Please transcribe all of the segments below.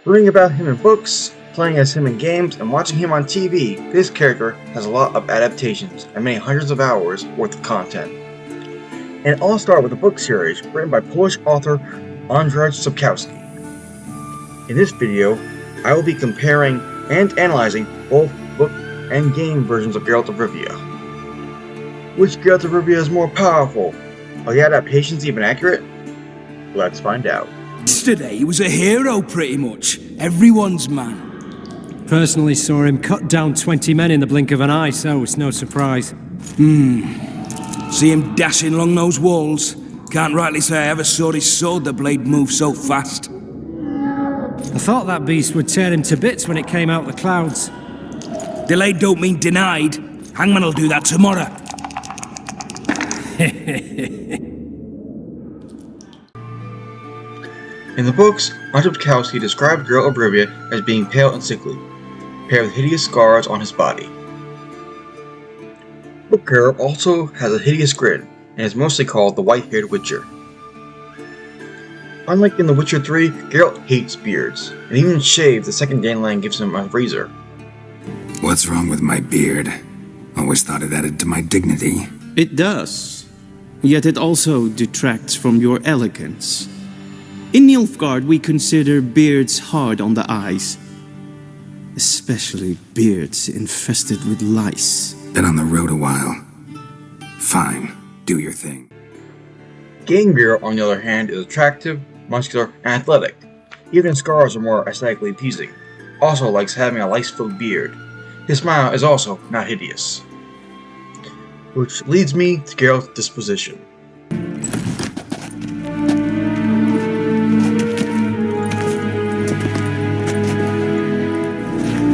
Reading about him in books, playing as him in games, and watching him on TV, this character has a lot of adaptations and many hundreds of hours worth of content. And it all started with a book series written by Polish author Andrzej Sapkowski. In this video, I will be comparing and analyzing both book and game versions of Geralt of Rivia. Which Geralt of Rivia is more powerful? Are the adaptations even accurate? Let's find out. Yesterday he was a hero, pretty much. Everyone's man. Personally saw him cut down 20 men in the blink of an eye, so it's no surprise. See him dashing along those walls. Can't rightly say I ever saw his sword the blade move so fast. I thought that beast would tear him to bits when it came out the clouds. Delayed don't mean denied. Hangman will do that tomorrow. In the books, Andrzej Sapkowski described Geralt of Rivia as being pale and sickly, paired with hideous scars on his body. Book Geralt also has a hideous grin, and is mostly called the White-Haired Witcher. Unlike in The Witcher 3, Geralt hates beards, and even shave the second Daneland gives him a razor. What's wrong with my beard? Always thought it added to my dignity. It does. Yet it also detracts from your elegance. In Nilfgaard, we consider beards hard on the eyes. Especially beards infested with lice. Been on the road a while. Fine, do your thing. Game Geralt, on the other hand, is attractive, muscular, and athletic. Even his scars are more aesthetically pleasing. Also likes having a lice-filled beard. His smile is also not hideous. Which leads me to Geralt's disposition.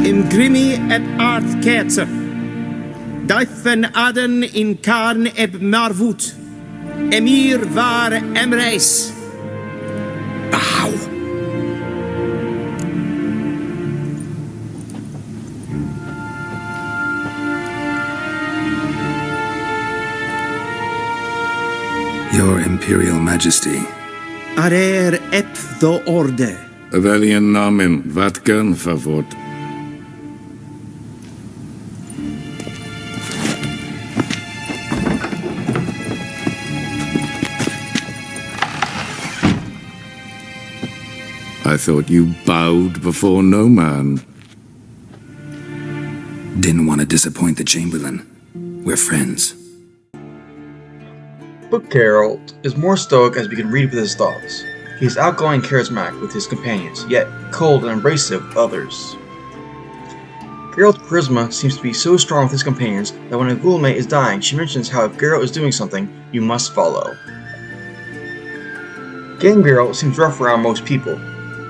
Imgrimi et art ketzer. Daifen aden in karn eb marvut. Emir var emreis. Bow. Your Imperial Majesty. Arer ep the orde. Valiant namen, vatkan favort. I thought you bowed before no man. Didn't want to disappoint the Chamberlain. We're friends. Book Geralt is more stoic as we can read with his thoughts. He is outgoing and charismatic with his companions, yet cold and abrasive with others. Geralt's charisma seems to be so strong with his companions that when a ghoulmate is dying, she mentions how if Geralt is doing something, you must follow. Game Geralt seems rough around most people,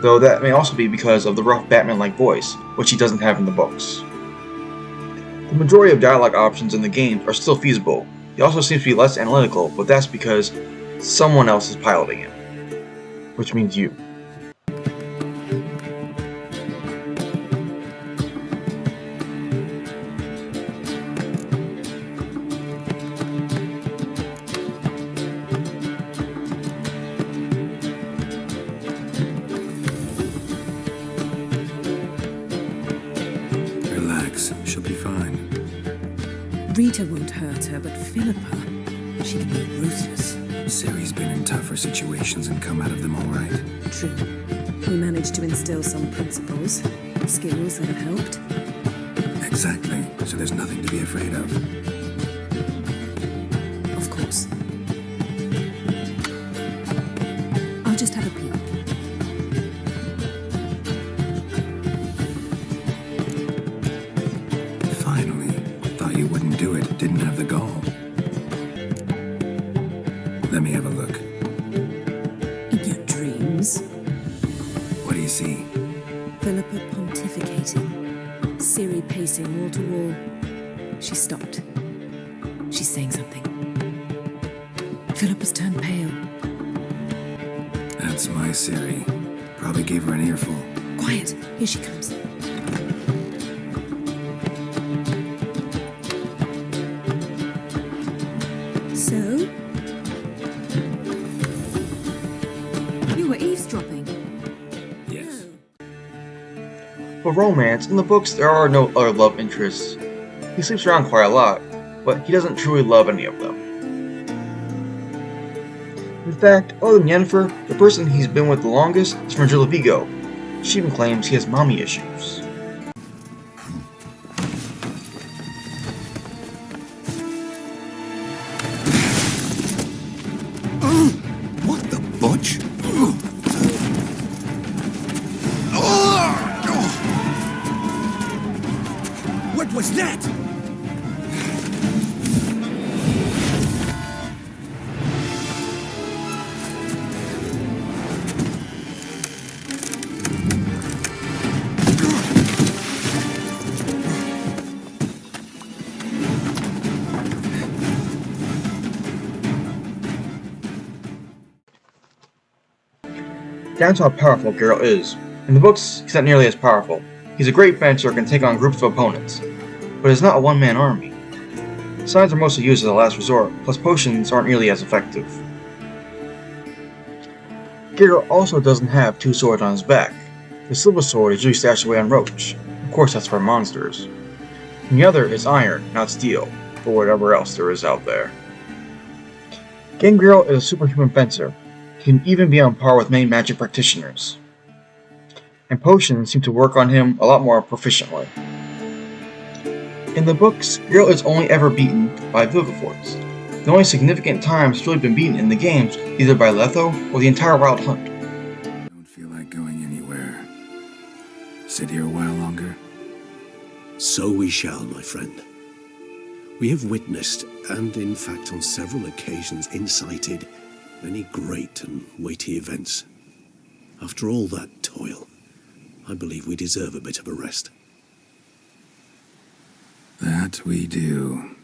though that may also be because of the rough Batman-like voice, which he doesn't have in the books. The majority of dialogue options in the games are still feasible. He also seems to be less analytical, but that's because someone else is piloting him. Which means you. Relax, she'll be fine. Rita won't hurt her, but Philippa, she can be ruthless. Ciri's been in tougher situations and come out of them all right. True. We managed to instill some principles, skills that have helped. Exactly, so there's nothing to be afraid of. Of course. I'll just have a peek. Finally, thought you wouldn't do it, didn't have the gall. Let me have a look. In your dreams, What do you see? Philippa pontificating, Ciri pacing wall to wall. She stopped. She's saying something. Philippa's turned pale. That's my Ciri. Probably gave her an earful. Quiet, here she comes. So? You were eavesdropping? Yes. For romance, in the books there are no other love interests. He sleeps around quite a lot, but he doesn't truly love any of them. In fact, other than Yennefer, the person he's been with the longest is from Geralt of Rivia. She even claims he has mommy issues. What the butch? What was that? Down to how powerful Geralt is. In the books, he's not nearly as powerful. He's a great fencer and can take on groups of opponents, but it's not a one-man army. Signs are mostly used as a last resort, plus potions aren't nearly as effective. Geralt also doesn't have two swords on his back. The silver sword is usually stashed away on Roach. Of course, that's for monsters. And the other is iron, not steel, for whatever else there is out there. Geralt is a superhuman fencer. He can even be on par with many magic practitioners. And potions seem to work on him a lot more proficiently. In the books, Geralt is only ever beaten by Vivifors. The only significant times he's really been beaten in the games either by Letho or the entire Wild Hunt. Don't feel like going anywhere. Sit here a while longer? So we shall, my friend. We have witnessed, and in fact on several occasions incited, many great and weighty events. After all that toil, I believe we deserve a bit of a rest. That we do.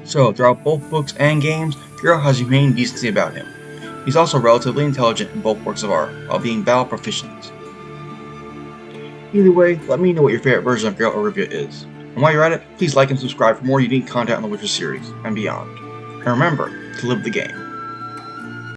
So, throughout both books and games, Geralt has humane decency about him. He's also relatively intelligent in both works of art, while being battle proficient. Either way, let me know what your favorite version of Geralt of Rivia is. And while you're at it, please like and subscribe for more unique content on the Witcher series, and beyond. And remember to live the game.